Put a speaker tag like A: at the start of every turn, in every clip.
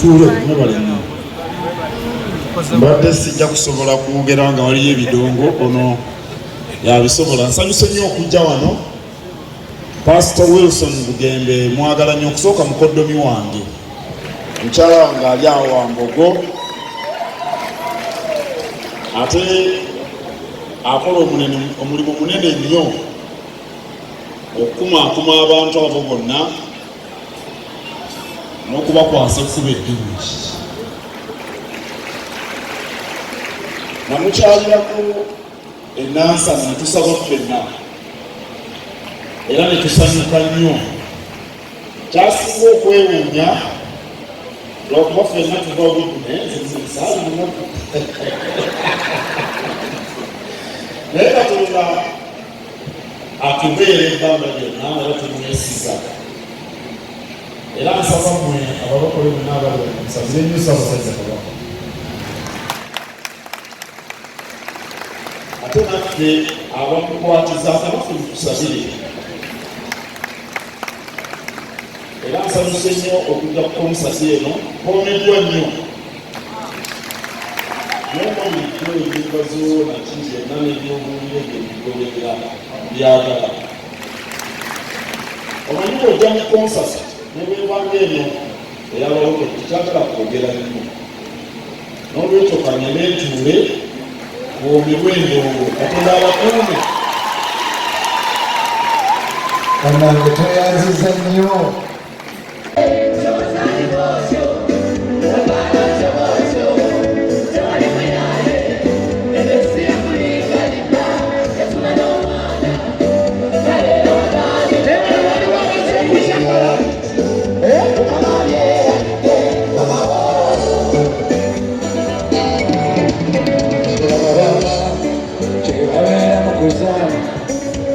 A: mutuule mubale nnyo. Mbadde sijja kusobola kwogera nga waliyo ebidongo ono yabisobola. Nsanyuse nnyo okujja wano. Pastor Wilson Bugembe mwagala nnyo okusooka mukoddomi wange. Mukyala wange ali awo Wambogo. Ate akola omulimu munene nnyo okukumaakuma abantu abo bonna n'okubakwasa ekkuba eddungi. Namukyalirako ennansana ne tusaba ffenna era ne tusanyuka nnyo. Kyasinga okwewuunya lwakuba ffenna tuva obudde saali munaku naye Katonda atubeera ebbanga lyonna era tumwesiga. Era nsaba mmwe abalokole bonna abali musabire nnyo Ssaabasajja Kabaka. Ate naffe abamukwatiza naffe mutusabire. Era nsanyuse nnyo okujja ku konsati eno. Mpomeddwa nnyo n'omulimu enyimba zoona kizenna n'ebyobuwulire ebigobera byagala. Omanyi bw'ojja mu konsati ne bwebanga eno ey'abalokole tekyagala kwogera nnyo. N'olwekyo kanyeme ntuule bw'omirwe endongo Katonda abakuume.
B: Kannange tweyanziza nnyo.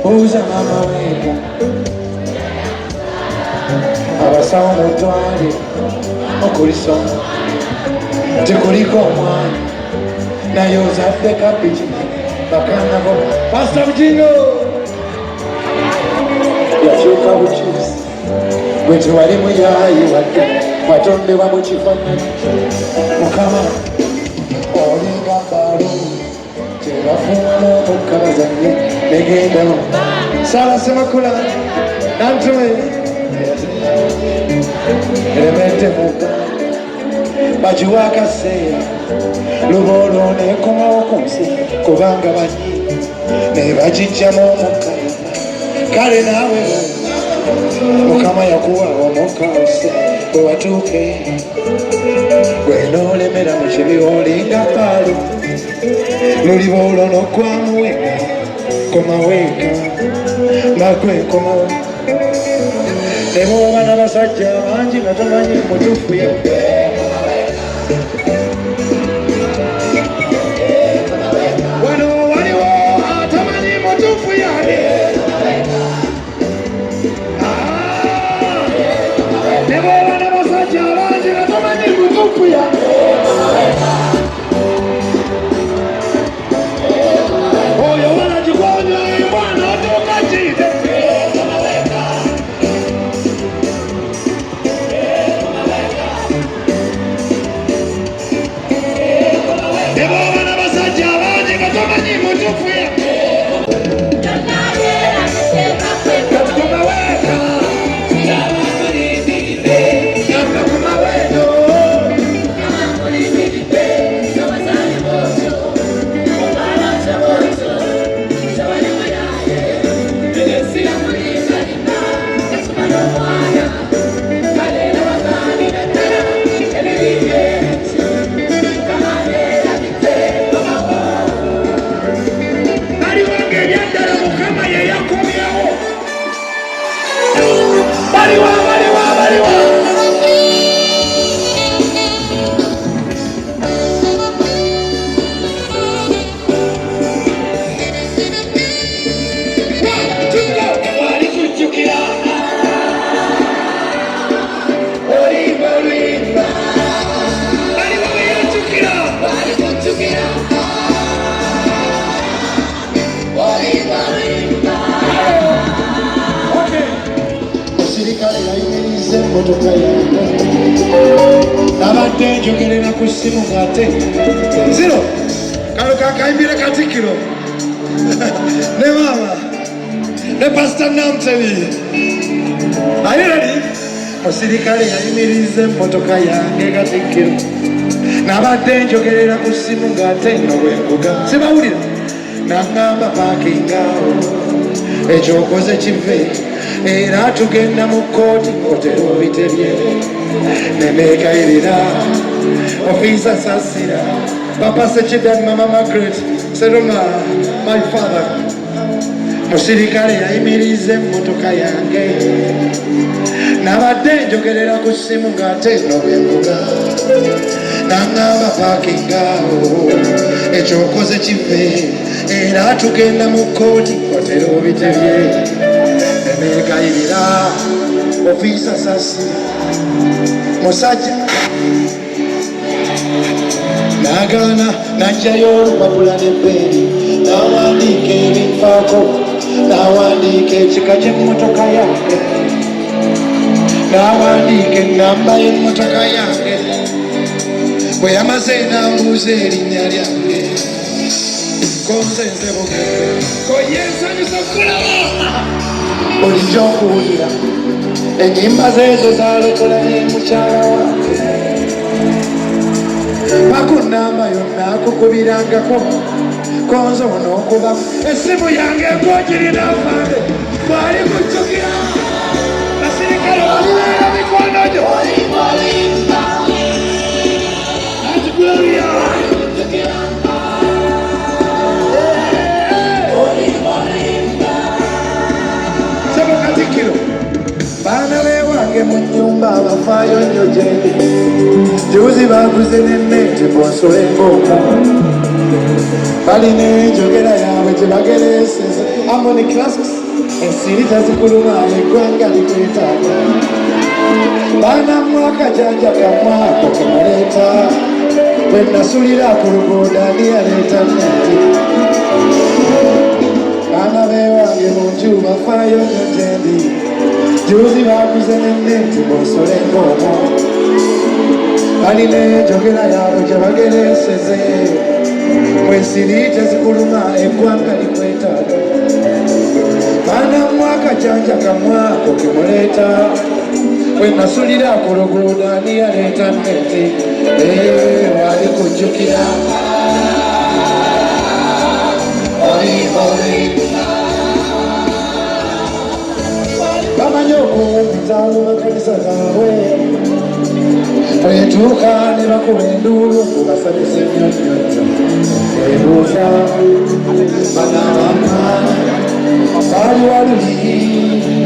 B: Uza mama weka abasawo mutwale okulisoma tekuliko omwana naye ozadde kapiki bakanabo Pastor Bugingo yakyuka bukyusi bwe tewali muyayi wadde watondebwa mu kifaananyi. Mukama olinga bbaluni tebafuula omukka bazannye negenda Sala Semakula Nantume Elemete Muka Bajuwa Kaseya Lubolo nekomawo ku nsi kubanga banyi ne bagijjamu omukka kale naawe Mukama yakuwa omukka ose bwe watuuke gw'enoolemera mu kibi olinga paalu lulibolo n'okwamuweka komaweka nakwe komawo ne bw'oba n'abasajja bangi nga tomanyi mutuufu ye wano waliwo atamanyi mutuufu yane ne bw'oba n'abasajja bangi nga tomanyi mutuufu yane oyo wanagigonya mwana otokajide nebooba n'abasajja abangi nga tomanyi mutuufu ye Motoka yangu
C: simu ngate zero kalo kakayimbira Katikkiro ne mama ne Pastor Namtebi. Are you ready? Musirikale yayimiriza emmotoka yange Katikkiro nabadde njogerera ku simu ng'ate nno bwenvuga sibawulira naŋŋamba paakingawo ekyokoze kive era tugenda mu kkooti otera obitebye neneekayirira ofiisa Saasira Papa Sekidani Mama Margaret Seroma my father. Musirikale yayimiriza emmotoka yange nabadde njogerera ku simu ng'ate nno bwenvuga naŋŋamba paakingawo ekyokoze kive era tugenda mu kkooti otera obitebye neneekayirira ofiisa Saasira musajja nagaana najjayo olupapula n'ebbeeri nawandiika ebinfaako nawandiika ekika ky'emmotoka yange nawandiika ennamba y'emmotoka yange bwe yamaze n'ambuuza erinnya lyange konsenze bugembe koyensanyusa kulaba bulijjo okuwulira ennyimba zeezo zalokola ne mukyala wange bakunamba yonna akukubirangako konzo onookuba essimu yange ng'ogirina afande mwali kujjukira basirikale olibeera mikono gyo ati gloria Sebo Katikkiro baana beewange mu nnyumba abafaayo nnyo gyendi juzi baguze n'enneeti bonsole ng'oku balina enjogera yaabwe gye bagereeseza Harmony Classics ensiri tazikuluma eggwanga likwetaaga baanamu akajanja kamwako kemuleeta bwe nasulira ku luguudo ani yaleeta nneeti baana beewange mu nju bafaayo nnyo gyendi juzi baguze n'enneeti bonsole ng'omu balina enjogera yaabwe gye bagereeseze mwensiri tezikuluma eggwanga likwetaaga baanamu akajanja kamwako kemuleeta bwe nasulira ku luguudo ani yaleeta nneeti wali kujjukira bamanyi okuwumpiza makanisa gaabwe bwetuuka ne bakuba enduulu ngubasabisa ennyonnyonza ebuuza banaabamma baali waluli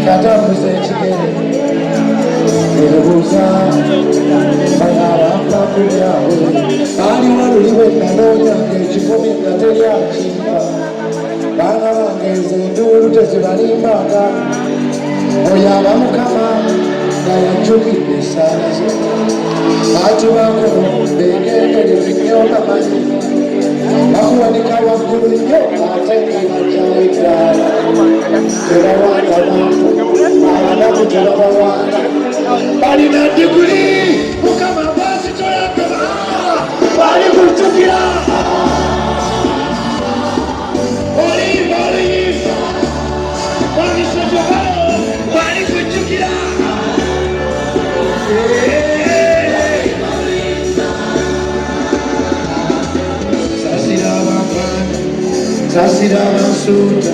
C: katambuza ekigere ebuuza banaabamma kulyawe baali waluli bwe nanoonyanga ekikumi nga teryakimpa baana bange ezo enduulu tezibalimbanga oyo aba Mukama nga yajjukidde essaala ze atubako beegenderezi nnyo bamanyi bakuwanika waggulu nnyo ate ngibajjawo eddaala tebawanga bantu abanaku tebabawanga balina diguli Mukama baasitoyagaba bali kujjukira olimba oluyimba walisojobalo bali kujjukira Saasira abansuuta